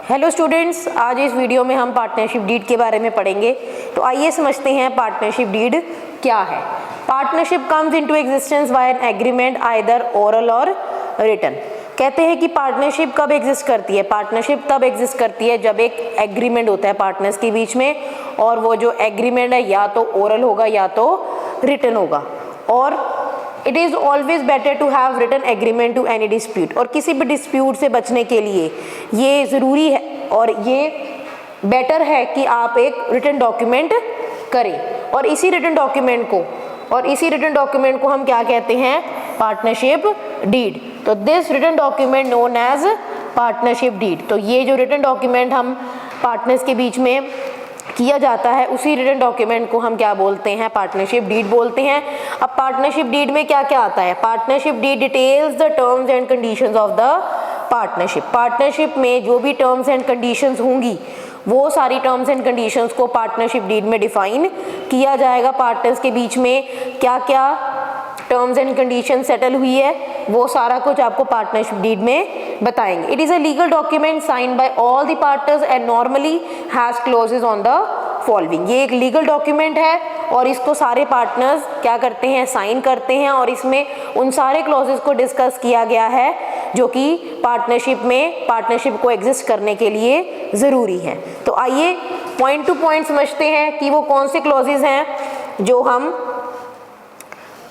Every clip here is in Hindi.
हेलो स्टूडेंट्स, आज इस वीडियो में हम पार्टनरशिप डीड के बारे में पढ़ेंगे। तो आइए समझते हैं पार्टनरशिप डीड क्या है। Partnership comes into existence by an agreement either oral or written. कहते हैं कि पार्टनरशिप कब एग्जिस्ट करती है। पार्टनरशिप तब एग्जिस्ट करती है जब एक एग्रीमेंट होता है पार्टनर्स के बीच में, और वो जो एग्रीमेंट है या तो ओरल होगा या तो रिटन होगा। और it is always better to have written agreement to any dispute. और किसी भी डिस्प्यूट से बचने के लिए ये ज़रूरी है और ये बेटर है कि आप एक रिटन डॉक्यूमेंट करें। और इसी रिटन डॉक्यूमेंट को हम क्या कहते हैं? Partnership deed. तो this written document known as partnership deed. तो ये जो रिटन डॉक्यूमेंट हम पार्टनर्स के बीच में किया जाता है, उसी रिटन डॉक्यूमेंट को हम क्या बोलते हैं? पार्टनरशिप डीड बोलते हैं। अब पार्टनरशिप डीड में क्या क्या आता है? Partnership deed details the terms and conditions of the partnership. Partnership में जो भी टर्म्स एंड कंडीशंस होंगी, वो सारी टर्म्स एंड कंडीशंस को पार्टनरशिप डीड में डिफाइन किया जाएगा। पार्टनर्स के बीच में क्या क्या टर्म्स एंड कंडीशन सेटल हुई है, वो सारा कुछ आपको पार्टनरशिप डीड में बताएंगे। It is a legal document signed by all the partners and normally has clauses on the following. ये एक लीगल डॉक्यूमेंट है और इसको सारे पार्टनर्स क्या करते हैं? साइन करते हैं। और इसमें उन सारे क्लॉजेज को डिस्कस किया गया है जो कि पार्टनरशिप को एग्जिस्ट करने के लिए ज़रूरी है। तो आइए पॉइंट टू पॉइंट समझते हैं कि वो कौन से क्लॉजेज हैं जो हम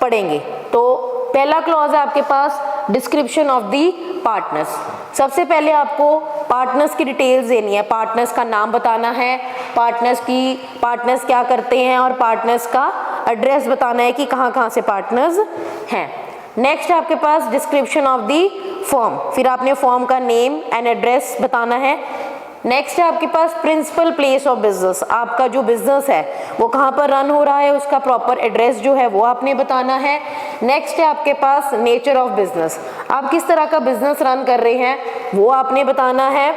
पढ़ेंगे। तो पहला क्लॉज है आपके पास डिस्क्रिप्शन ऑफ दी पार्टनर्स। सबसे पहले आपको पार्टनर्स की डिटेल्स देनी है। पार्टनर्स का नाम बताना है, पार्टनर्स क्या करते हैं, और पार्टनर्स का एड्रेस बताना है कि कहाँ कहाँ से पार्टनर्स हैं। नेक्स्ट आपके पास डिस्क्रिप्शन ऑफ दी फर्म। फिर आपने फर्म का नेम एंड एड्रेस बताना है। नेक्स्ट है आपके पास प्रिंसिपल प्लेस ऑफ बिजनेस। आपका जो बिजनेस है वो कहाँ पर रन हो रहा है, उसका प्रॉपर एड्रेस जो है वो आपने बताना है। नेक्स्ट है आपके पास नेचर ऑफ बिजनेस। आप किस तरह का बिजनेस रन कर रहे हैं वो आपने बताना है।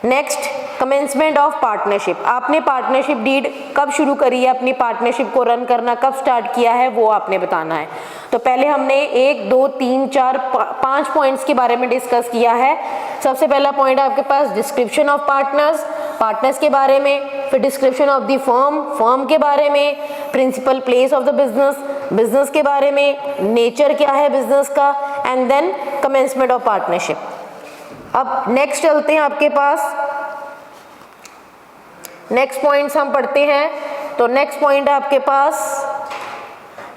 Next commencement of partnership. आपने पार्टनरशिप डीड कब शुरू करी है, अपनी पार्टनरशिप को रन करना कब स्टार्ट किया है, वो आपने बताना है। तो पहले हमने 1, 2, 3, 4, 5 पॉइंट्स के बारे में डिस्कस किया है। सबसे पहला पॉइंट है आपके पास डिस्क्रिप्शन ऑफ पार्टनर्स के बारे में, फिर डिस्क्रिप्शन ऑफ द फर्म के बारे में, principal place of the business के बारे में, नेचर क्या है बिजनेस का, and then commencement of partnership. अब नेक्स्ट चलते हैं आपके पास, नेक्स्ट पॉइंट्स हम पढ़ते हैं। तो नेक्स्ट पॉइंट है आपके पास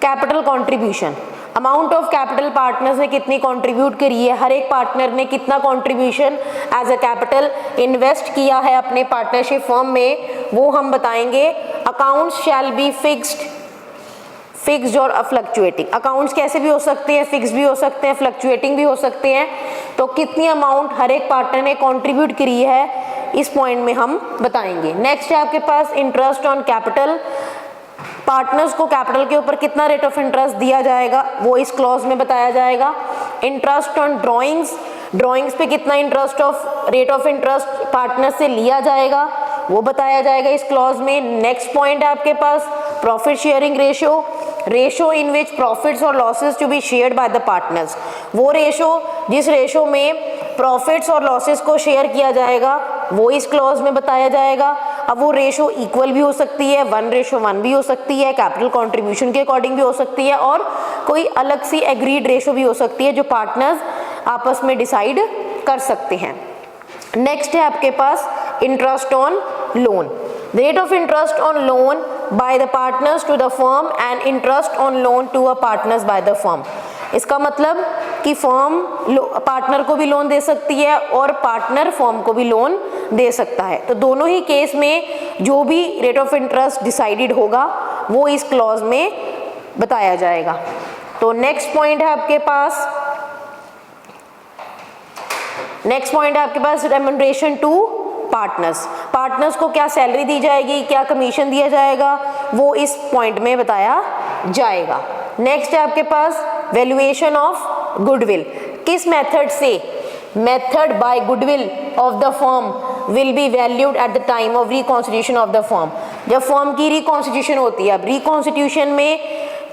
capital contribution. Amount of capital partners ने कितनी कंट्रीब्यूट करी है, हर एक पार्टनर ने कितना contribution as a capital invest किया है अपने पार्टनरशिप फर्म में, वो हम बताएंगे। Accounts shall be fixed or fluctuating. Accounts कैसे भी हो सकते हैं, फिक्स भी हो सकते हैं, फ्लक्चुएटिंग भी हो सकते हैं। तो कितनी अमाउंट हर एक पार्टनर ने कंट्रीब्यूट करी है, इस पॉइंट में हम बताएंगे। नेक्स्ट है आपके पास इंटरेस्ट ऑन कैपिटल। पार्टनर्स को कैपिटल के ऊपर कितना रेट ऑफ इंटरेस्ट दिया जाएगा वो इस क्लॉज में बताया जाएगा। इंटरेस्ट ऑन ड्राइंग्स पे कितना रेट ऑफ इंटरेस्ट पार्टनर से लिया जाएगा वो बताया जाएगा इस क्लॉज में। नेक्स्ट पॉइंट है आपके पास profit sharing ratio in which profits और losses to be shared by the partners. वो रेशो, जिस रेशो में प्रॉफिट्स और लॉसेस को शेयर किया जाएगा वो इस क्लॉज में बताया जाएगा। अब वो रेशो इक्वल भी हो सकती है, 1:1 भी हो सकती है, कैपिटल कंट्रीब्यूशन के अकॉर्डिंग भी हो सकती है, और कोई अलग सी एग्रीड रेशो भी हो सकती है जो पार्टनर्स आपस में डिसाइड कर सकते हैं। नेक्स्ट है आपके पास interest on loan. The rate of interest on loan by the partners to the firm and interest on loan to a partners by the firm. इसका मतलब कि फर्म पार्टनर को भी लोन दे सकती है और पार्टनर फर्म को भी लोन दे सकता है। तो दोनों ही केस में जो भी रेट ऑफ इंटरेस्ट डिसाइडेड होगा वो इस क्लॉज में बताया जाएगा। तो नेक्स्ट पॉइंट है आपके पास रेम्यूनरेशन टू पार्टनर्स को क्या सैलरी दी जाएगी, क्या कमीशन दिया जाएगा, वो इस पॉइंट में बताया जाएगा। नेक्स्ट है आपके पास वैल्यूएशन ऑफ गुडविल। किस मेथड से? Method by goodwill of the firm will be valued at the time of reconstitution of the firm. जब फर्म की रिकॉन्स्टिट्यूशन होती है, अब रिकॉन्स्टिट्यूशन में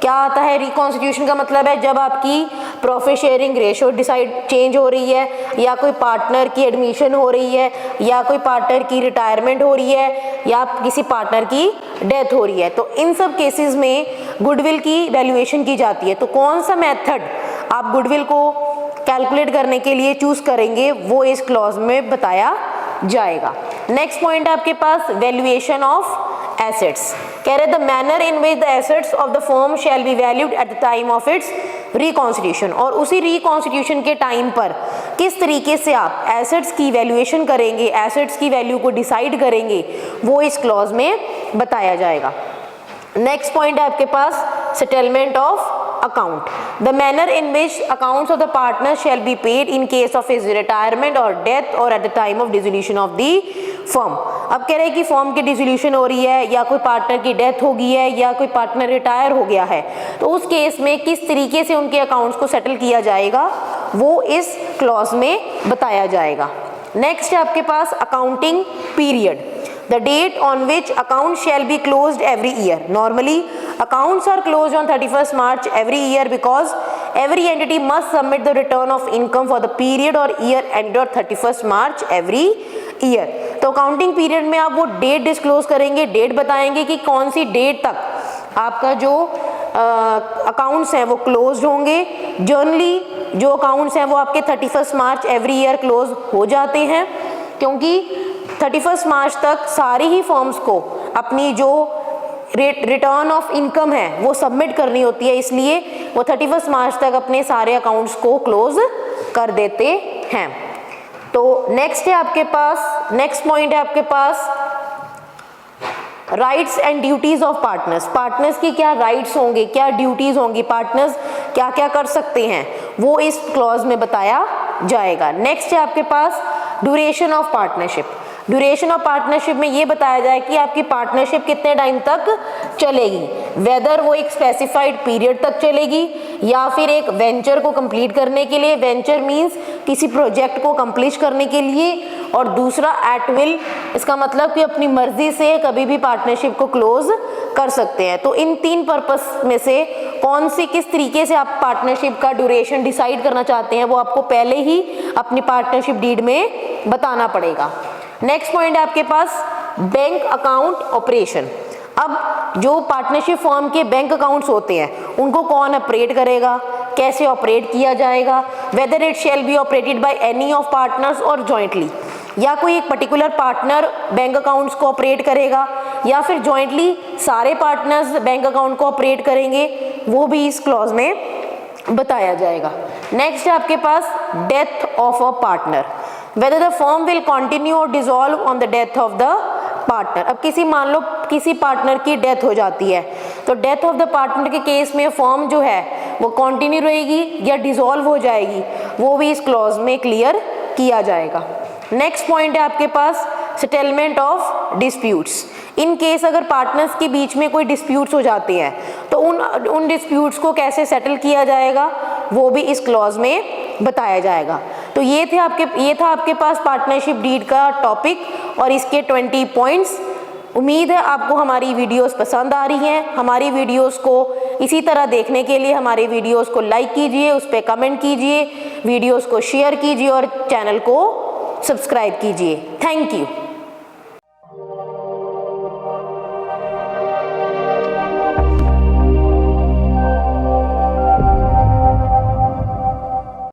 क्या आता है? रिकॉन्स्टिट्यूशन का मतलब है जब आपकी प्रॉफिट शेयरिंग रेशो चेंज हो रही है, या कोई पार्टनर की एडमिशन हो रही है, या कोई पार्टनर की रिटायरमेंट हो रही है, या किसी पार्टनर की डेथ हो रही है, तो इन सब केसेस में गुडविल की वैल्यूएशन की जाती है। तो कौन सा मेथड आप गुडविल को कैलकुलेट करने के लिए चूज करेंगे वो इस क्लॉज में बताया जाएगा। नेक्स्ट पॉइंट है आपके पास वैल्यूएशन ऑफ एसेट्स। कह रहे the manner in which the assets of the firm shall be valued at the time of its reconstitution, और उसी रिकॉन्स्टिट्यूशन के टाइम पर किस तरीके से आप एसेट्स की वैल्यूएशन करेंगे, एसेट्स की वैल्यू को डिसाइड करेंगे, वो इस क्लॉज में बताया जाएगा। नेक्स्ट पॉइंट है आपके पास settlement of account. The manner in which accounts of the partner shall be paid in case of his retirement or death or at the time of dissolution of the firm. अब कह रहे हैं कि फर्म की डिसोल्यूशन हो रही है, या कोई पार्टनर की डेथ हो गई है, या कोई पार्टनर रिटायर हो गया है, तो उस केस में किस तरीके से उनके अकाउंट्स को सेटल किया जाएगा वो इस क्लॉज में बताया जाएगा। नेक्स्ट है आपके पास accounting period. The date on which accounts shall be closed every year. Normally, accounts are closed on 31st March every year because every entity must submit the return of income for the period or year ended on 31st March every year. तो अकाउंटिंग पीरियड में आप वो डेट डिस्क्लोज करेंगे, डेट बताएंगे कि कौन सी डेट तक आपका जो अकाउंट्स हैं वो क्लोज होंगे। जनरली जो अकाउंट्स हैं वो आपके 31st मार्च एवरी ईयर क्लोज हो जाते हैं, क्योंकि 31 मार्च तक सारी ही फर्म्स को अपनी जो रिटर्न ऑफ इनकम है वो सबमिट करनी होती है, इसलिए वो 31 मार्च तक अपने सारे अकाउंट्स को क्लोज कर देते हैं। तो नेक्स्ट है आपके पास, नेक्स्ट पॉइंट है आपके पास rights and duties of partners. Partners की क्या राइट्स होंगे, क्या ड्यूटीज होंगी, पार्टनर्स क्या क्या कर सकते हैं, वो इस क्लॉज में बताया जाएगा। नेक्स्ट है आपके पास duration of partnership. Duration of partnership में ये बताया जाए कि आपकी पार्टनरशिप कितने टाइम तक चलेगी, वेदर वो एक स्पेसिफाइड पीरियड तक चलेगी या फिर एक वेंचर को कंप्लीट करने के लिए, वेंचर मींस किसी प्रोजेक्ट को कंप्लीट करने के लिए, और दूसरा एट विल, इसका मतलब कि अपनी मर्जी से कभी भी पार्टनरशिप को क्लोज कर सकते हैं। तो इन तीन पर्पस में से कौन सी किस तरीके से आप पार्टनरशिप का ड्यूरेशन डिसाइड करना चाहते हैं वो आपको पहले ही अपनी पार्टनरशिप डीड में बताना पड़ेगा। नेक्स्ट पॉइंट है आपके पास बैंक अकाउंट ऑपरेशन। अब जो पार्टनरशिप फर्म के बैंक अकाउंट्स होते हैं उनको कौन ऑपरेट करेगा, कैसे ऑपरेट किया जाएगा, whether it shall be operated by any of partners और जॉइंटली, या कोई एक पर्टिकुलर पार्टनर बैंक अकाउंट्स को ऑपरेट करेगा या फिर जॉइंटली सारे पार्टनर्स बैंक अकाउंट को ऑपरेट करेंगे, वो भी इस क्लॉज में बताया जाएगा। नेक्स्ट है आपके पास death of a partner, whether the firm will continue or dissolve on the death of the partner। अब किसी मान लो किसी पार्टनर की डेथ हो जाती है, तो डेथ ऑफ द पार्टनर के केस में फर्म जो है वो कंटिन्यू रहेगी या डिसॉल्व हो जाएगी, वो भी इस क्लॉज में क्लियर किया जाएगा। नेक्स्ट पॉइंट है आपके पास settlement of disputes. In case अगर पार्टनर्स के बीच में कोई डिस्प्यूट्स हो जाते हैं तो उन डिस्प्यूट्स को कैसे सेटल किया जाएगा वो भी इस क्लॉज में बताया जाएगा। तो ये था आपके पास पार्टनरशिप डीड का टॉपिक और इसके 20 पॉइंट्स। उम्मीद है आपको हमारी वीडियोस पसंद आ रही हैं। हमारी वीडियोस को इसी तरह देखने के लिए हमारे वीडियोस को लाइक कीजिए, उस पर कमेंट कीजिए, वीडियोस को शेयर कीजिए और चैनल को सब्सक्राइब कीजिए। Thank you.